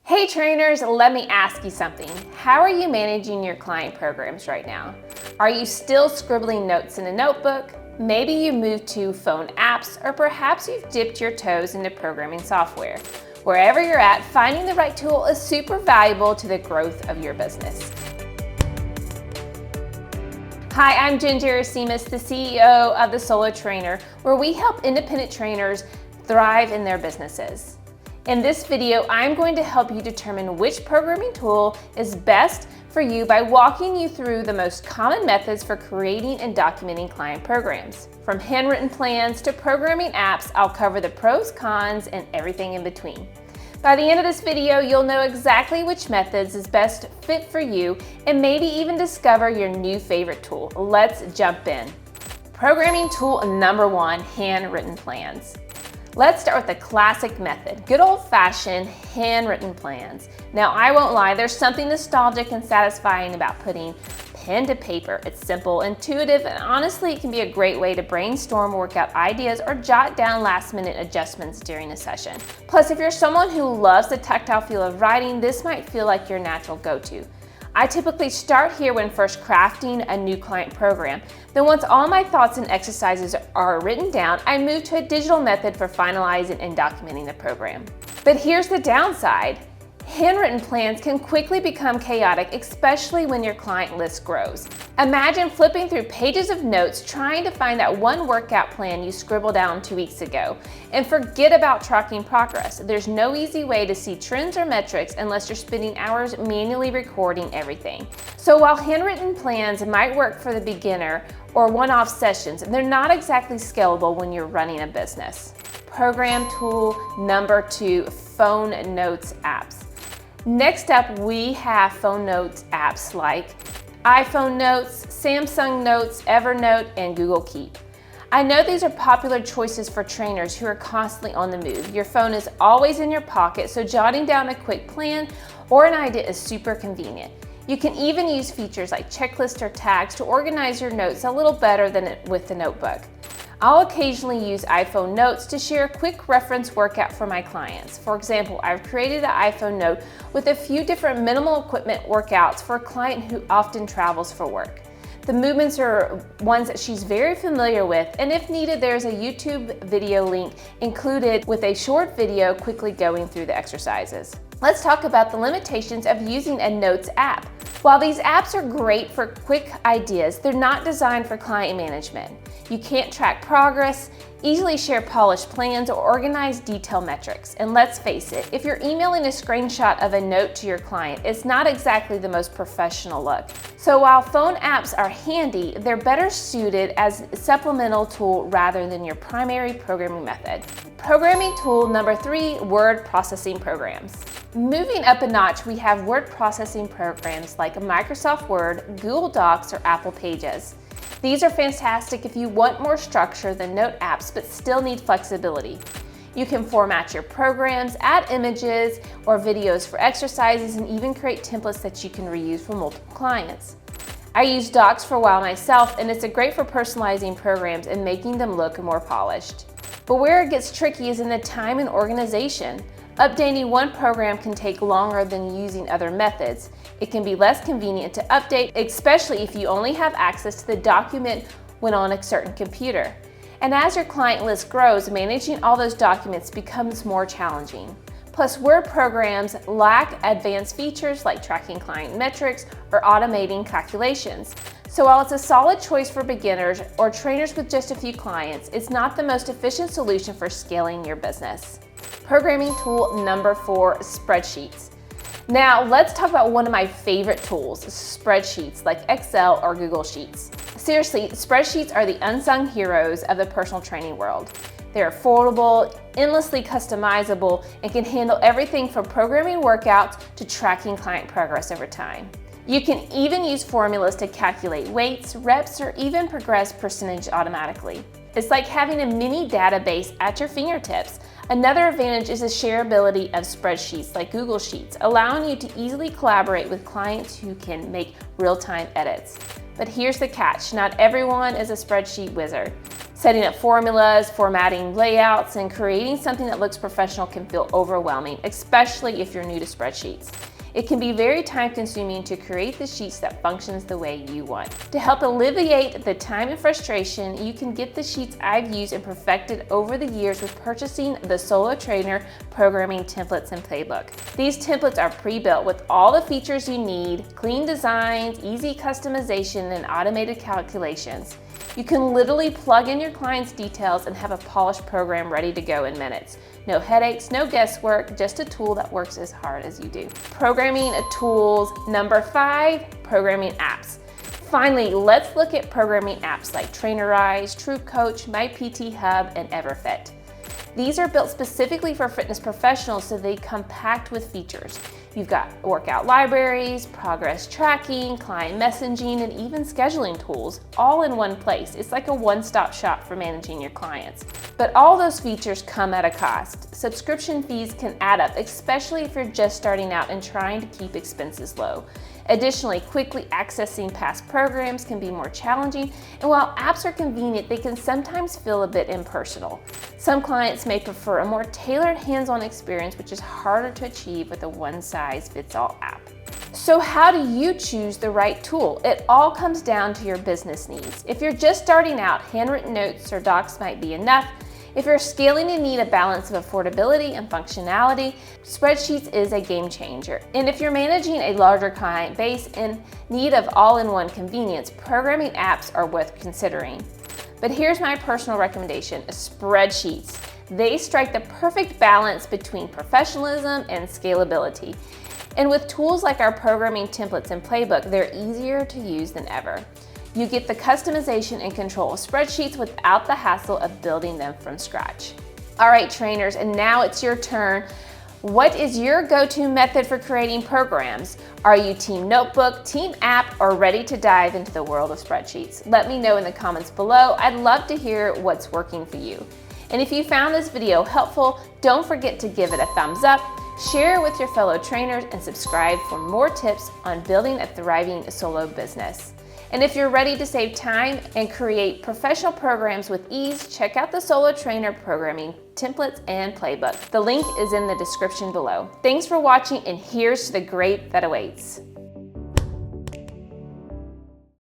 Hey trainers, let me ask you something. How are you managing your client programs right now? Are you still scribbling notes in a notebook? Maybe you moved to phone apps, or perhaps you've dipped your toes into programming software. Wherever you're at, finding the right tool is super valuable to the growth of your business. Hi, I'm Ginger Aracemus, the CEO of The Solo Trainer, where we help independent trainers thrive in their businesses. In this video, I'm going to help you determine which programming tool is best for you by walking you through the most common methods for creating and documenting client programs. From handwritten plans to programming apps, I'll cover the pros, cons, and everything in between. By the end of this video, you'll know exactly which methods is best fit for you and maybe even discover your new favorite tool. Let's jump in. Programming tool number one, handwritten plans. Let's start with the classic method, good old-fashioned handwritten plans. Now, I won't lie, there's something nostalgic and satisfying about putting pen to paper. It's simple, intuitive, and honestly, it can be a great way to brainstorm, work out ideas, or jot down last-minute adjustments during a session. Plus, if you're someone who loves the tactile feel of writing, this might feel like your natural go-to. I typically start here when first crafting a new client program. Then once all my thoughts and exercises are written down, I move to a digital method for finalizing and documenting the program. But here's the downside. Handwritten plans can quickly become chaotic, especially when your client list grows. Imagine flipping through pages of notes trying to find that one workout plan you scribbled down 2 weeks ago. And forget about tracking progress. There's no easy way to see trends or metrics unless you're spending hours manually recording everything. So while handwritten plans might work for the beginner or one-off sessions, they're not exactly scalable when you're running a business. Program tool number two, phone notes apps. Next up, we have phone notes apps like iPhone Notes, Samsung Notes, Evernote, and Google Keep. I know these are popular choices for trainers who are constantly on the move. Your phone is always in your pocket, so jotting down a quick plan or an idea is super convenient. You can even use features like checklists or tags to organize your notes a little better than with the notebook. I'll occasionally use iPhone Notes to share a quick reference workout for my clients. For example, I've created an iPhone Note with a few different minimal equipment workouts for a client who often travels for work. The movements are ones that she's very familiar with, and if needed, there's a YouTube video link included with a short video quickly going through the exercises. Let's talk about the limitations of using a Notes app. While these apps are great for quick ideas, they're not designed for client management. You can't track progress, easily share polished plans, or organize detailed metrics. And let's face it, if you're emailing a screenshot of a note to your client, it's not exactly the most professional look. So while phone apps are handy, they're better suited as a supplemental tool rather than your primary programming method. Programming tool number three, word processing programs. Moving up a notch, we have word processing programs like Microsoft Word, Google Docs, or Apple Pages. These are fantastic if you want more structure than note apps but still need flexibility. You can format your programs, add images or videos for exercises, and even create templates that you can reuse for multiple clients. I used Docs for a while myself, and it's great for personalizing programs and making them look more polished. But where it gets tricky is in the time and organization. Updating one program can take longer than using other methods. It can be less convenient to update, especially if you only have access to the document when on a certain computer. And as your client list grows, managing all those documents becomes more challenging. Plus, Word programs lack advanced features like tracking client metrics or automating calculations. So while it's a solid choice for beginners or trainers with just a few clients, it's not the most efficient solution for scaling your business. Programming tool number four, spreadsheets. Now let's talk about one of my favorite tools, spreadsheets like Excel or Google Sheets. Seriously, spreadsheets are the unsung heroes of the personal training world. They're affordable, endlessly customizable, and can handle everything from programming workouts to tracking client progress over time. You can even use formulas to calculate weights, reps, or even progress percentage automatically. It's like having a mini database at your fingertips. Another advantage is the shareability of spreadsheets like Google Sheets, allowing you to easily collaborate with clients who can make real-time edits. But here's the catch, not everyone is a spreadsheet wizard. Setting up formulas, formatting layouts, and creating something that looks professional can feel overwhelming, especially if you're new to spreadsheets. It can be very time-consuming to create the sheets that functions the way you want. To help alleviate the time and frustration, you can get the sheets I've used and perfected over the years with purchasing the Solo Trainer Programming Templates and Playbook. These templates are pre-built with all the features you need, clean designs, easy customization, and automated calculations. You can literally plug in your client's details and have a polished program ready to go in minutes. No headaches, no guesswork, just a tool that works as hard as you do. Programming tools. Number 5, programming apps. Finally, let's look at programming apps like Trainerize, TrueCoach, MyPT Hub, and EverFit. These are built specifically for fitness professionals, so they come packed with features. You've got workout libraries, progress tracking, client messaging, and even scheduling tools all in one place. It's like a one-stop shop for managing your clients. But all those features come at a cost. Subscription fees can add up, especially if you're just starting out and trying to keep expenses low. Additionally, quickly accessing past programs can be more challenging, and while apps are convenient, they can sometimes feel a bit impersonal. Some clients may prefer a more tailored hands-on experience, which is harder to achieve with a one-size-fits-all app. So how do you choose the right tool? It all comes down to your business needs. If you're just starting out, handwritten notes or docs might be enough. If you're scaling and need a balance of affordability and functionality, Spreadsheets is a game changer. And if you're managing a larger client base in need of all-in-one convenience, programming apps are worth considering. But here's my personal recommendation, Spreadsheets. They strike the perfect balance between professionalism and scalability. And with tools like our programming templates and playbook, they're easier to use than ever. You get the customization and control of spreadsheets without the hassle of building them from scratch. All right, trainers, and now it's your turn. What is your go-to method for creating programs? Are you Team Notebook, Team App, or ready to dive into the world of spreadsheets? Let me know in the comments below. I'd love to hear what's working for you. And if you found this video helpful, don't forget to give it a thumbs up, share it with your fellow trainers, and subscribe for more tips on building a thriving solo business. And if you're ready to save time and create professional programs with ease, check out the Solo Trainer Programming Templates and Playbook. The link is in the description below. Thanks for watching, and here's to the great that awaits.